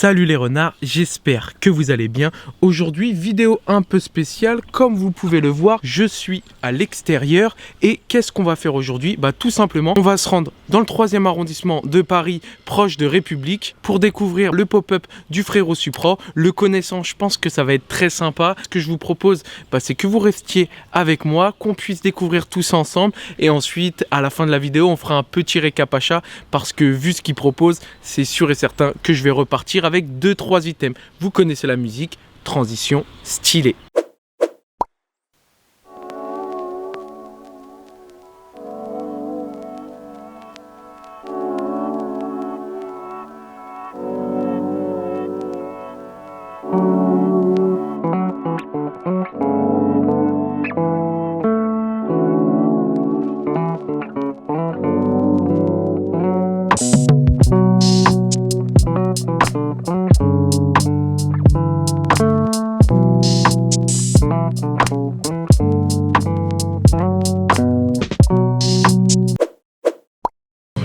Salut les renards, j'espère que vous allez bien. Aujourd'hui, vidéo un peu spéciale. Comme vous pouvez le voir, je suis à l'extérieur. Et qu'est-ce qu'on va faire aujourd'hui? Tout simplement, on va se rendre dans le 3e arrondissement de Paris, proche de République, pour découvrir le pop-up du Frérot Supra. Le connaissant, je pense que ça va être très sympa. Ce que je vous propose, c'est que vous restiez avec moi, qu'on puisse découvrir tout ça ensemble. Et ensuite, à la fin de la vidéo, on fera un petit récap achat, parce que vu ce qu'il propose, c'est sûr et certain que je vais repartir avec 2-3 items. Vous connaissez la musique, transition stylée.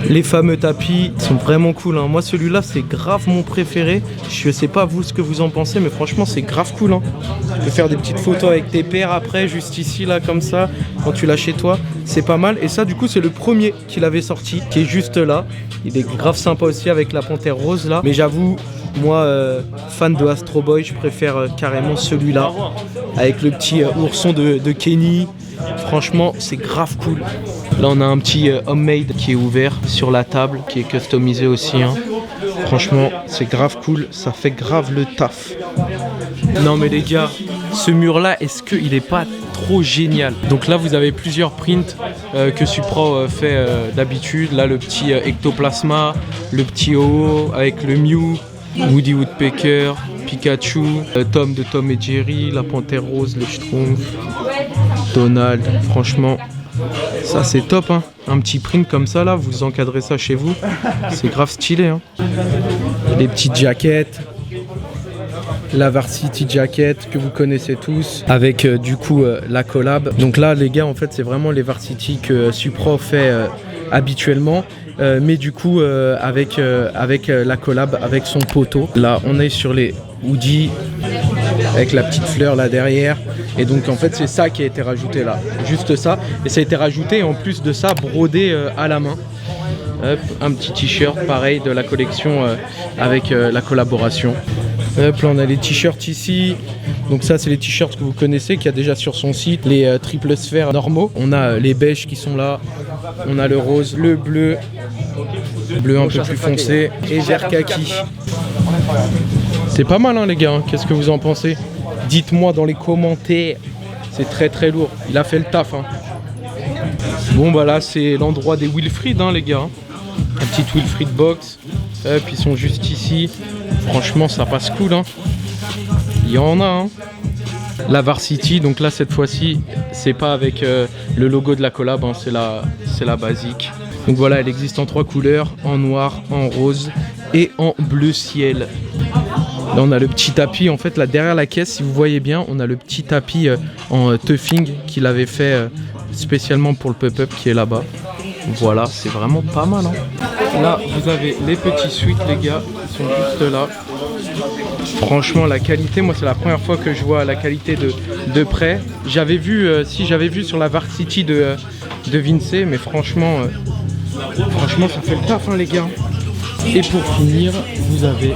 Les fameux tapis sont vraiment cool, hein. Moi celui-là c'est grave mon préféré. Je sais pas vous ce que vous en pensez, mais franchement c'est grave cool, hein. Tu peux faire des petites photos avec tes pairs après, juste ici là comme ça, quand tu l'as chez toi, c'est pas mal. Et ça du coup c'est le premier qu'il avait sorti, qui est juste là. Il est grave sympa aussi avec la panthère rose là. Mais j'avoue, moi fan de Astro Boy, je préfère carrément celui-là, avec le petit ourson de Kenny. Franchement c'est grave cool. Là on a un petit homemade qui est ouvert sur la table, qui est customisé aussi, hein. Franchement c'est grave cool, ça fait grave le taf. Non mais les gars, ce mur là, est-ce qu'il est pas trop génial? Donc là vous avez plusieurs prints que Supra fait d'habitude. Là le petit ectoplasma, le petit Oo avec le Mew, Woody Woodpecker, Pikachu, Tom de Tom et Jerry, la panthère rose, le Schtroumpf, Donald. Franchement ça c'est top, hein. Un petit print comme ça là, vous encadrez ça chez vous, c'est grave stylé, hein. Les petites jaquettes, la Varsity Jacket que vous connaissez tous, avec du coup la collab. Donc là les gars, en fait c'est vraiment les Varsity que Supra fait habituellement, mais du coup avec la collab avec son poteau. Là on est sur les hoodies avec la petite fleur là derrière, et donc en fait c'est ça qui a été rajouté là, juste ça, et ça a été rajouté en plus de ça brodé à la main. Hop, un petit t-shirt pareil de la collection avec la collaboration. Hop, là on a les t-shirts ici. Donc ça c'est les t-shirts que vous connaissez, qu'il y a déjà sur son site, les triple sphères normaux. On a les beiges qui sont là, on a le rose, le bleu un peu plus foncé, et vert kaki. C'est pas mal, hein, les gars, hein. Qu'est-ce que vous en pensez? Dites-moi dans les commentaires. C'est très très lourd, il a fait le taf, hein. Bon là c'est l'endroit des Wilfried, hein, les gars, hein. Un petit Wilfried box. Hop, ils sont juste ici. Franchement ça passe cool, hein. Il y en a, hein. La Varsity, donc là cette fois-ci c'est pas avec le logo de la collab, hein, c'est la basique. Donc voilà, elle existe en 3 couleurs, en noir, en rose et en bleu ciel. Là on a le petit tapis, en fait là derrière la caisse, si vous voyez bien, on a le petit tapis en tuffing qu'il avait fait spécialement pour le pop-up qui est là-bas. Voilà, c'est vraiment pas mal, hein. Là vous avez les petits suites, les gars, ils sont juste là. Franchement la qualité, moi c'est la première fois que je vois la qualité de près. J'avais vu, j'avais vu sur la Varsity de Vince, mais franchement ça fait le taf, hein, les gars. Et pour finir, vous avez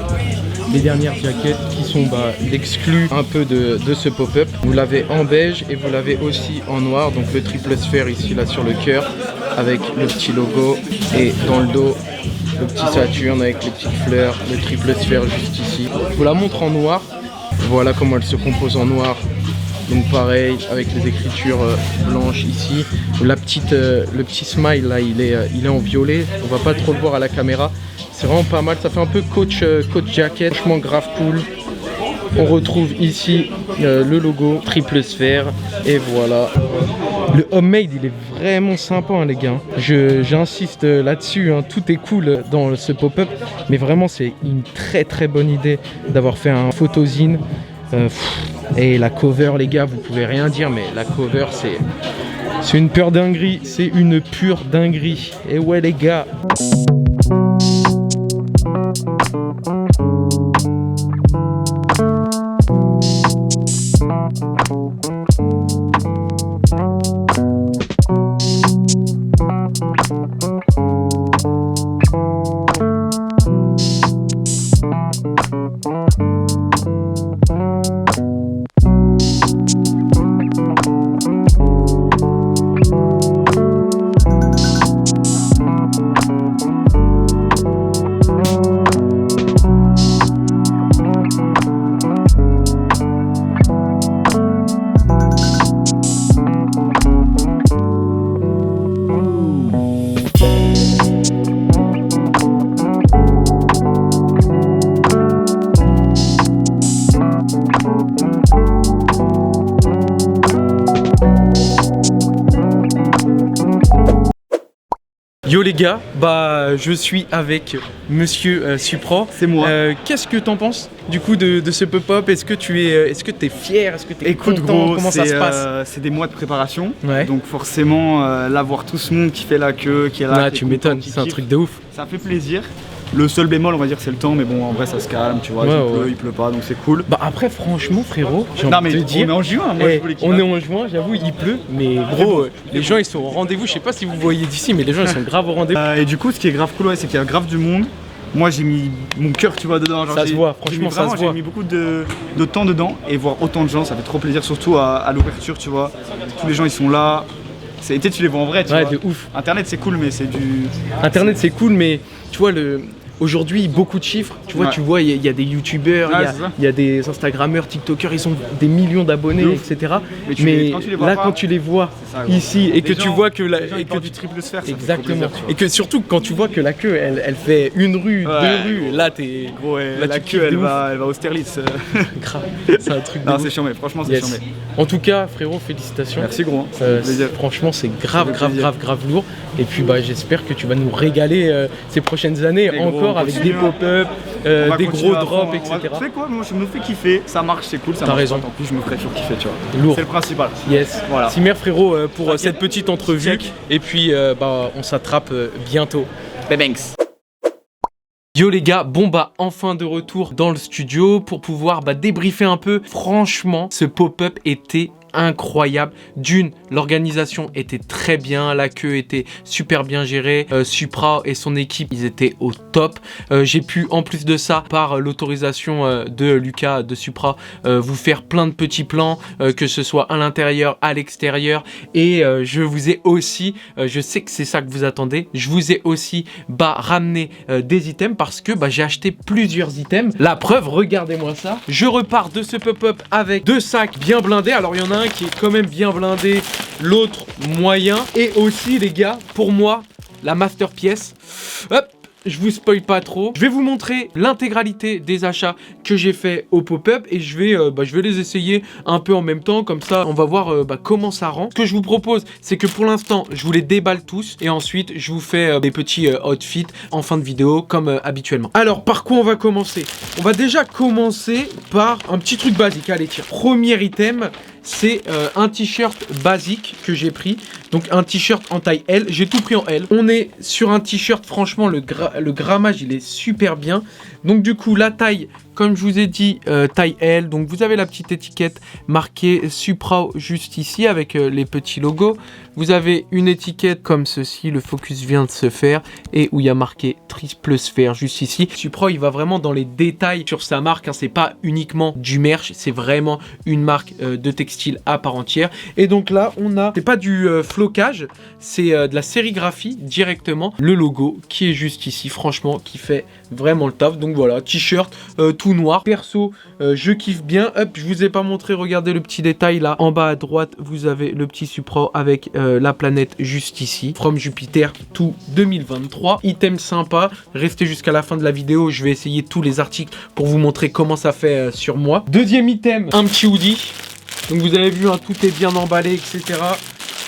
les dernières jaquettes qui sont l'exclu un peu de ce pop-up. Vous l'avez en beige et vous l'avez aussi en noir, donc le triple sphère ici là sur le cœur avec le petit logo, et dans le dos le petit Saturne avec les petites fleurs, le triple sphère juste ici. Je vous la montre en noir, voilà comment elle se compose en noir. Donc pareil avec les écritures blanches ici. Le petit smile là il est en violet, on va pas trop le voir à la caméra. C'est vraiment pas mal, ça fait un peu coach jacket, franchement grave cool. On retrouve ici le logo triple sphère, et voilà. Le homemade il est vraiment sympa, hein, les gars. J'insiste là-dessus, hein. Tout est cool dans ce pop-up, mais vraiment c'est une très très bonne idée d'avoir fait un photozine. Et la cover, les gars, vous pouvez rien dire, mais la cover c'est une pure dinguerie, c'est une pure dinguerie. Et ouais les gars. Yo les gars, bah je suis avec Monsieur Supra. C'est moi. Qu'est-ce que t'en penses du coup de ce pop-up? Est-ce que t'es fier? Est-ce que t'es content? Gros, comment ça se passe? C'est des mois de préparation. Ouais. Donc forcément, là voir tout ce monde qui fait la queue, qui est là. Ah, tu m'étonnes, c'est un truc de ouf. Ça fait plaisir. Le seul bémol, on va dire, c'est le temps, mais bon, en vrai, ça se calme, tu vois. Il pleut pas, donc c'est cool. Bah après, franchement, frérot, j'ai envie de te dire. On est en juin, moi, je voulais qu'il on est en juin, j'avoue, il pleut, mais gros, les gens ils sont au rendez-vous. Je sais pas si vous voyez d'ici, mais les gens ils sont grave au rendez-vous. Et du coup, ce qui est grave cool, ouais, c'est qu'il y a grave du monde. Moi, j'ai mis mon cœur, tu vois, dedans. Genre, ça se voit, franchement, ça se voit. J'ai mis beaucoup de temps dedans et voir autant de gens, ça fait trop plaisir, surtout à l'ouverture, tu vois. Tous les gens, ils sont là. Tu les vois en vrai, tu vois. Ouais, de ouf. Internet, c'est cool, mais c'est du. Internet, c'est cool, mais tu vois, aujourd'hui, beaucoup de chiffres. Tu vois, il y a des youtubeurs, il y a des instagrammeurs, tiktokers, ils ont des millions d'abonnés, etc. Mais quand tu les vois ici et que tu vois que du triple sphère, ça exactement. Et que surtout quand tu vois que la queue, elle fait une rue, deux rues, là t'es. Gros, la queue, elle va à Austerlitz. Grave. C'est un truc de non, ouf. c'est chiant, mais franchement, c'est chiant. En tout cas, frérot, félicitations. Merci, gros. Franchement, c'est grave lourd. Et puis, bah, j'espère que tu vas nous régaler ces prochaines années encore avec des pop-up, des gros drops, etc. Tu sais quoi, moi je me fais kiffer, ça marche, c'est cool, ça marche. T'as raison. En plus, je me ferai toujours kiffer, tu vois. Lourd. C'est le principal. Yes. Voilà. Simer, frérot, pour cette petite entrevue. Et puis, bah, on s'attrape bientôt. Banks. Yo les gars, bon bah enfin de retour dans le studio pour pouvoir débriefer un peu. Franchement, ce pop-up était incroyable. D'une, l'organisation était très bien, la queue était super bien gérée, Supra et son équipe, ils étaient au top. J'ai pu, en plus de ça, par l'autorisation de Lucas de Supra, vous faire plein de petits plans, que ce soit à l'intérieur, à l'extérieur. Et je vous ai aussi, je sais que c'est ça que vous attendez, je vous ai aussi ramené des items parce que j'ai acheté plusieurs items. La preuve, regardez-moi ça. Je repars de ce pop-up avec 2 sacs bien blindés. Alors il y en a un qui est quand même bien blindé, l'autre moyen. Et aussi les gars, pour moi, la masterpiece. Hop, je vous spoil pas trop. Je vais vous montrer l'intégralité des achats que j'ai fait au pop-up et je vais les essayer un peu en même temps. Comme ça, on va voir comment ça rend. Ce que je vous propose, c'est que pour l'instant, je vous les déballe tous et ensuite, je vous fais des petits outfits en fin de vidéo comme habituellement. Alors, par quoi on va commencer? On va déjà commencer par un petit truc basique. Allez, tiens. Premier item, c'est un t-shirt basique que j'ai pris. Donc un t-shirt en taille L. J'ai tout pris en L. On est sur un t-shirt, franchement, le grammage, il est super bien. Donc du coup, la taille, comme je vous ai dit, taille L. Donc vous avez la petite étiquette marquée Supra juste ici avec les petits logos. Vous avez une étiquette comme ceci, le focus vient de se faire, et où il y a marqué triple sphère juste ici. Supra, il va vraiment dans les détails sur sa marque, hein. C'est pas uniquement du merch, c'est vraiment une marque de textile à part entière. Et donc là, on a, c'est pas du flocage, c'est de la sérigraphie directement. Le logo qui est juste ici, franchement, qui fait vraiment le taf. Donc voilà, t-shirt tout noir. Perso, je kiffe bien. Hop, je vous ai pas montré, regardez le petit détail là. En bas à droite, vous avez le petit Supra avec la planète juste ici. From Jupiter tout 2023. Item sympa. Restez jusqu'à la fin de la vidéo. Je vais essayer tous les articles pour vous montrer comment ça fait sur moi. Deuxième item, un petit hoodie. Donc vous avez vu, hein, tout est bien emballé, etc.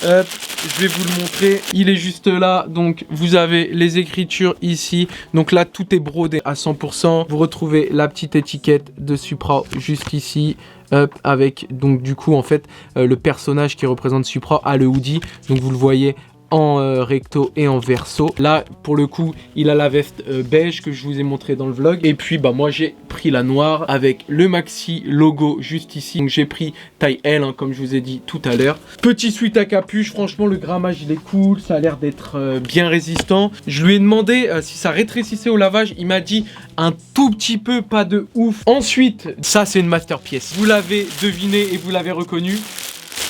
Hop, je vais vous le montrer. Il est juste là. Donc vous avez les écritures ici. Donc là, tout est brodé à 100%. Vous retrouvez la petite étiquette de Supra juste ici. Hop, avec donc du coup en fait le personnage qui représente Supra a le hoodie. Donc vous le voyez en recto et en verso. Là pour le coup il a la veste beige que je vous ai montré dans le vlog. Et puis moi j'ai pris la noire avec le maxi logo juste ici. Donc j'ai pris taille L, hein, comme je vous ai dit tout à l'heure. Petit sweat à capuche, franchement le grammage il est cool, ça a l'air d'être bien résistant. Je lui ai demandé si ça rétrécissait au lavage, il m'a dit un tout petit peu, pas de ouf. Ensuite, ça c'est une masterpiece. Vous l'avez deviné et vous l'avez reconnu.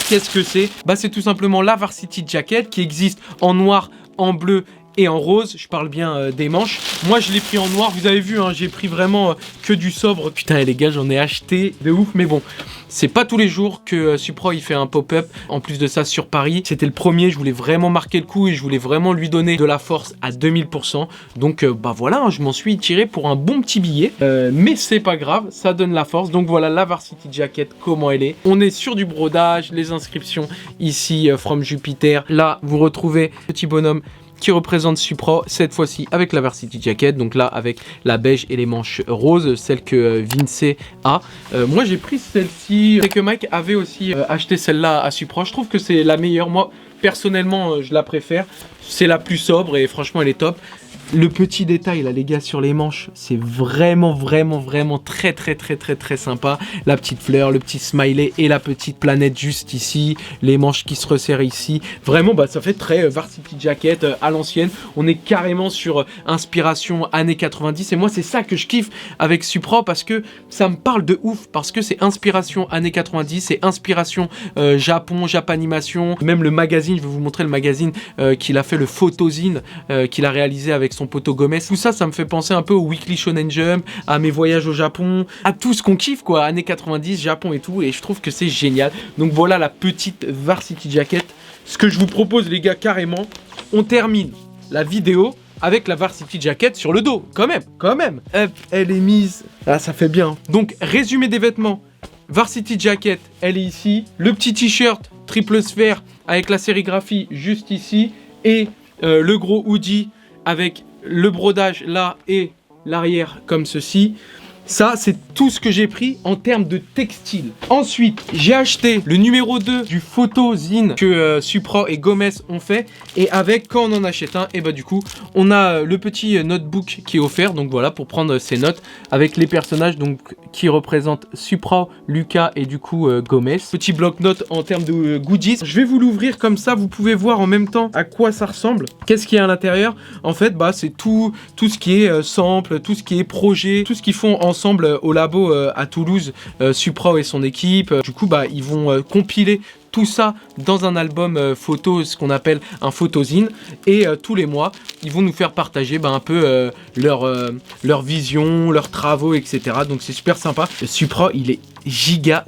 Qu'est-ce que c'est? C'est tout simplement la Varsity Jacket qui existe en noir, en bleu et en rose. Je parle bien des manches. Moi je l'ai pris en noir, vous avez vu, hein, j'ai pris vraiment que du sobre. Putain les gars, j'en ai acheté de ouf, mais bon, c'est pas tous les jours que Supra il fait un pop-up. En plus de ça, sur Paris, c'était le premier. Je voulais vraiment marquer le coup et je voulais vraiment lui donner de la force à 2000%. Donc voilà, hein, je m'en suis tiré pour un bon petit billet, mais c'est pas grave, ça donne la force. Donc voilà la Varsity Jacket, comment elle est. On est sur du brodage, les inscriptions ici From Jupiter. Là vous retrouvez petit bonhomme qui représente Supra, cette fois-ci avec la Varsity Jacket, donc là avec la beige et les manches roses, celle que Vince a. Moi j'ai pris celle-ci, et que Mike avait aussi acheté celle-là à Supra. Je trouve que c'est la meilleure, moi personnellement je la préfère, c'est la plus sobre et franchement elle est top. Le petit détail là les gars sur les manches, c'est vraiment très sympa. La petite fleur, le petit smiley et la petite planète juste ici, les manches qui se resserrent ici. Vraiment bah ça fait très Varsity Jacket à l'ancienne. On est carrément sur inspiration années 90 et moi c'est ça que je kiffe avec Supra parce que ça me parle de ouf, parce que c'est inspiration années 90, c'est inspiration Japon, Japanimation. Même le magazine, je vais vous montrer le magazine qu'il a fait, le Photozine qu'il a réalisé avec son poteau Gomez. Tout ça, ça me fait penser un peu au Weekly Shonen Jump, à mes voyages au Japon, à tout ce qu'on kiffe quoi, années 90, Japon et tout, et je trouve que c'est génial. Donc voilà la petite Varsity Jacket. Ce que je vous propose les gars, carrément, on termine la vidéo avec la Varsity Jacket sur le dos, quand même. Hop, elle est mise. Ah, ça fait bien. Donc résumé des vêtements. Varsity Jacket, elle est ici. Le petit t-shirt triple sphère avec la sérigraphie juste ici et le gros hoodie avec le brodage là et l'arrière comme ceci. Ça, c'est tout ce que j'ai pris en termes de textile. Ensuite, j'ai acheté le numéro 2 du Photozine que Supra et Gomez ont fait. Et avec, quand on en achète un, et bah du coup, on a le petit notebook qui est offert. Donc voilà, pour prendre ses notes avec les personnages donc qui représentent Supra, Lucas et du coup Gomez. Petit bloc-notes en termes de goodies. Je vais vous l'ouvrir comme ça, vous pouvez voir en même temps à quoi ça ressemble. Qu'est-ce qu'il y a à l'intérieur? En fait, bah c'est tout ce qui est sample, tout ce qui est projet, tout ce qu'ils font ensemble au labo à Toulouse, Supra et son équipe. Du coup, bah, ils vont compiler tout ça dans un album photo, ce qu'on appelle un photozine. Et tous les mois, ils vont nous faire partager un peu leur vision, leurs travaux, etc. Donc c'est super sympa. Supra, il est giga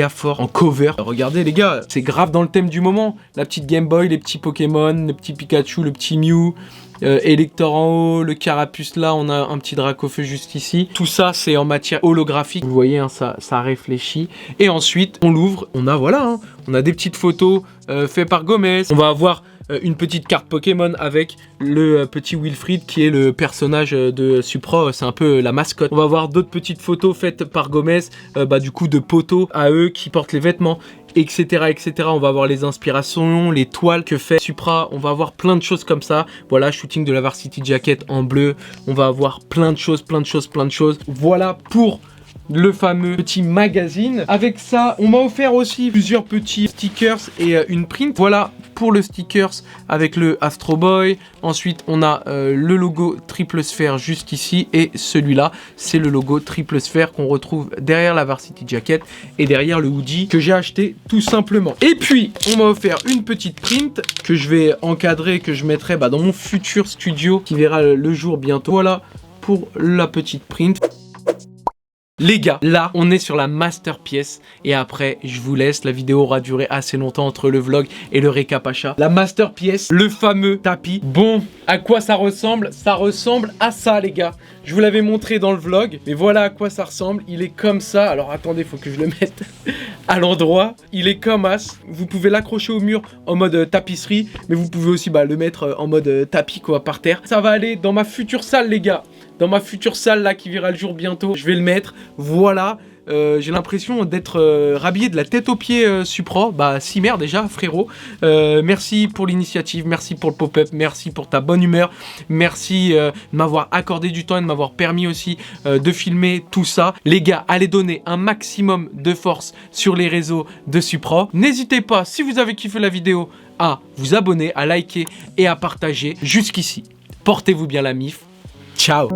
fort en cover. Regardez les gars, c'est grave dans le thème du moment. La petite Game Boy, les petits Pokémon, le petit Pikachu, le petit Mew. Elector en haut, le carapuce là, on a un petit Dracofeu juste ici. Tout ça c'est en matière holographique, vous voyez hein, ça réfléchit. Et ensuite on l'ouvre, on a voilà, hein, on a des petites photos faites par Gomez. On va avoir une petite carte Pokémon avec le petit Wilfried qui est le personnage de Supra, c'est un peu la mascotte. On va avoir d'autres petites photos faites par Gomez, du coup de poteaux à eux qui portent les vêtements, etc. On va avoir les inspirations, les toiles que fait Supra, on va avoir plein de choses comme ça. Voilà, shooting de la Varsity Jacket en bleu, on va avoir plein de choses. Voilà pour le fameux petit magazine. Avec ça, on m'a offert aussi plusieurs petits stickers et une print. Voilà pour le stickers avec le Astro Boy. Ensuite, on a le logo triple sphère juste ici. Et celui-là, c'est le logo triple sphère qu'on retrouve derrière la Varsity Jacket et derrière le hoodie que j'ai acheté tout simplement. Et puis, on m'a offert une petite print que je vais encadrer, que je mettrai dans mon futur studio qui verra le jour bientôt. Voilà pour la petite print. Les gars, là, on est sur la masterpiece et après, je vous laisse. La vidéo aura duré assez longtemps entre le vlog et le récap achat. La masterpiece, le fameux tapis. Bon, à quoi ça ressemble? Ça ressemble à ça, les gars. Je vous l'avais montré dans le vlog, mais voilà à quoi ça ressemble. Il est comme ça. Alors, attendez, faut que je le mette à l'endroit. Il est comme as. Vous pouvez l'accrocher au mur en mode tapisserie, mais vous pouvez aussi le mettre en mode tapis, quoi, par terre. Ça va aller dans ma future salle, les gars. Dans ma future salle là qui verra le jour bientôt, je vais le mettre. Voilà, j'ai l'impression d'être rhabillé de la tête aux pieds Supra. Simer déjà frérot. Merci pour l'initiative, merci pour le pop-up, merci pour ta bonne humeur, merci de m'avoir accordé du temps et de m'avoir permis aussi de filmer tout ça. Les gars, allez donner un maximum de force sur les réseaux de Supra. N'hésitez pas, si vous avez kiffé la vidéo, à vous abonner, à liker et à partager jusqu'ici. Portez-vous bien la mif. Ciao.